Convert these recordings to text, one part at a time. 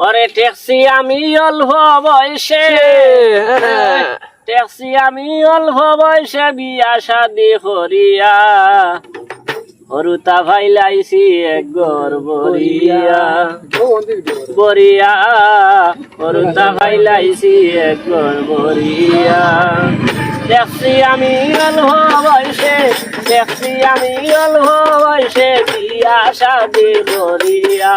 ওরে ট্যাক্সি আমি অল্প বয়সে ট্যাক্সি আমি অল্প বয়সে বিয়া শাদি করিয়া হরুতা ভাইলাইছি এক ঘর বরিয়া বরিয়া হরুতা ভাইলাইছি এক ঘর বরিয়া ট্যাক্সি আমি অল্প বয়সে ট্যাক্সি আমি অল্প বয়সে বিয়া শাদি করিয়া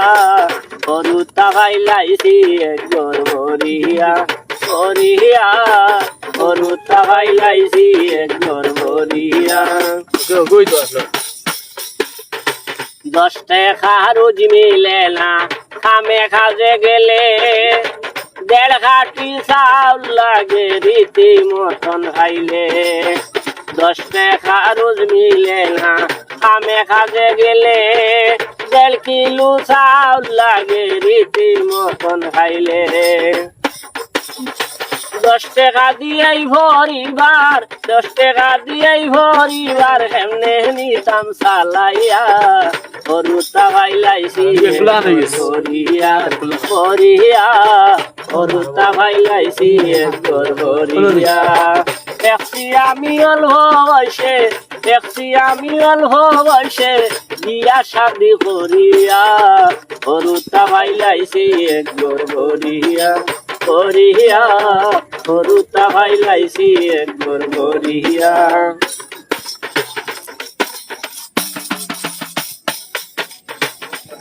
হরুতা ভাইলাইছি এক ঘর বরিয়া বরিয়া হরুতা ভাইলাইছি এক ঘর বরিয়া 10 টাকা রোজ মিলে না খামে খাজে গেলে 1.5 খাটি চাউল লাগে রীতি মতন খাইলে 10 টাকা রোজ মিলে না খামে খাজে গেলে 1.5 কিলো চাউল লাগে রীতি মতন খাইলে 10 টাকা দিয়েই ভরিবার 10 টাকা দিয়েই ভরিবার হেমনে নিতাম চালাইয়া হরুতা ভাইলাইছি বরিয়া বরিয়া হরুতা ভাইলাইছি এক ঘর বরিয়া ট্যাক্সি আমি অল্প বয়সে ট্যাক্সি আমি অল্প বয়সে বিয়া শাদি করিয়া হরুতা ভাইলাইছি এক ঘর বরিয়া বরিয়া হরুতা ভাইলাইছি এক ঘর বরিয়া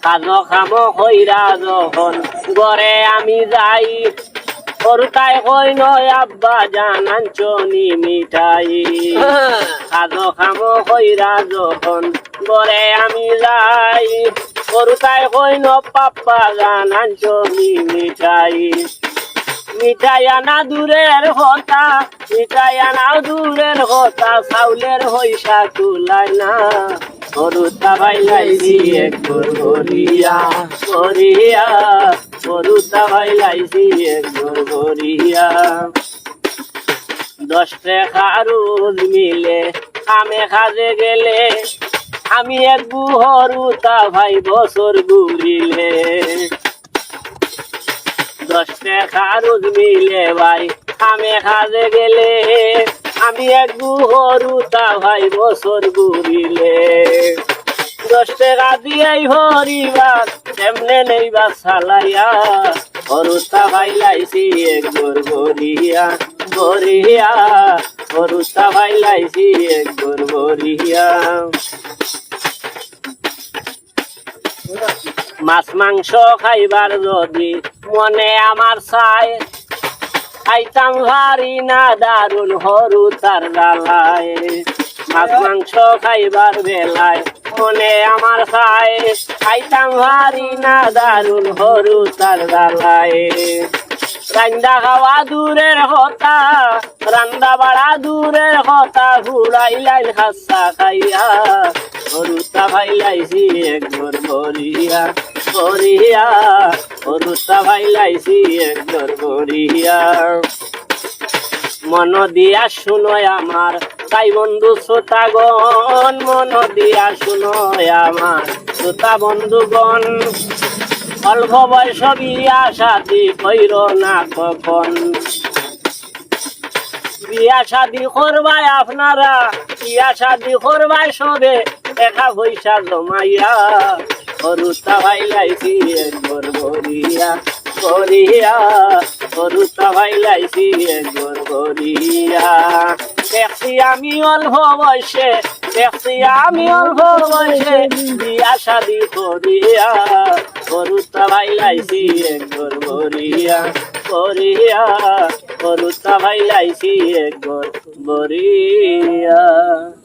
কাজ খাম কইরা যখন ঘরে আমি যাই হরুতাই কই নয় আব্বা জানাঞ্চনি মিঠাই কাজ খাম কইরা যখন ঘরে আমি যাই হরুতাই কই ন পাপ্পা জানাঞ্চনি মিঠাই মিঠাই আনা দূরের কথা মিঠাই আনা দূরের কথা চাউলের পয়সা তুলাই না হরুতা ভাইলাইছি এক ঘর বরিয়া বরিয়া হরুতা ভাইলাইছি এক ঘর বরিয়া 10 টাকা রোজ মিলে খামে খাজে গেলে আমি এক হরুতা ভাই বছর ঘুরিলে 10 টাকা রোজ মিলে ভাই খামে খাজে গেলে আমি এক হরুতা ভাই বছর ঘুরিলে 10 টাকা দিয়েই ভরিবার এমনে নেইবা চালাইয়া হরুতা ভাইলাইছি এক ঘর বরিয়া বরিয়া হরুতা ভাইলাইছি এক ঘর বরিয়া মাছ মাংস খাইবার যদি মনে আমার চাই খাইতাম ভারি না দারুন হরুতার ডালায় মাছ মাংস খাইবার বেলায় মনে আমার চাই খাইতাম ভারি না দারুন হরুতার ডালায় রান্দা খাওয়া দূরের কথা রান্দা বাড়া দূরের কথা ঘুরাই লাইল খাসা খাইয়া হরুতা ভাইলাইছি এক ঘর বরিয়া বরিয়া হরুতা ভাইলাইছি এক ঘর বরিয়া মন দিয়া শুনোয় আমার তাই বন্ধু শ্রোতাগণ মন দিয়া শুনোয় আমার শ্রোতা বন্ধুগণ অল্প বয়স বিয়া শাদি কইর না কখন বিয়া শাদি করবাই আপনারা বিয়া শাদি করবাই সবে টাকা পয়সা জমাইয়া হরুতা ভাইলাইছি এক ঘর বরিয়া বরিয়া হরুতা ভাইলাইছি এক ঘর বরিয়া ট্যাক্সি আমি অল্প বয়সে ট্যাক্সি আমি অল্প বয়সে বিয়া শাদি করিয়া হরুতা ভাইলাইছি এক ঘর বরিয়া বরিয়া হরুতা ভাইলাইছি এক ঘর বরিয়া।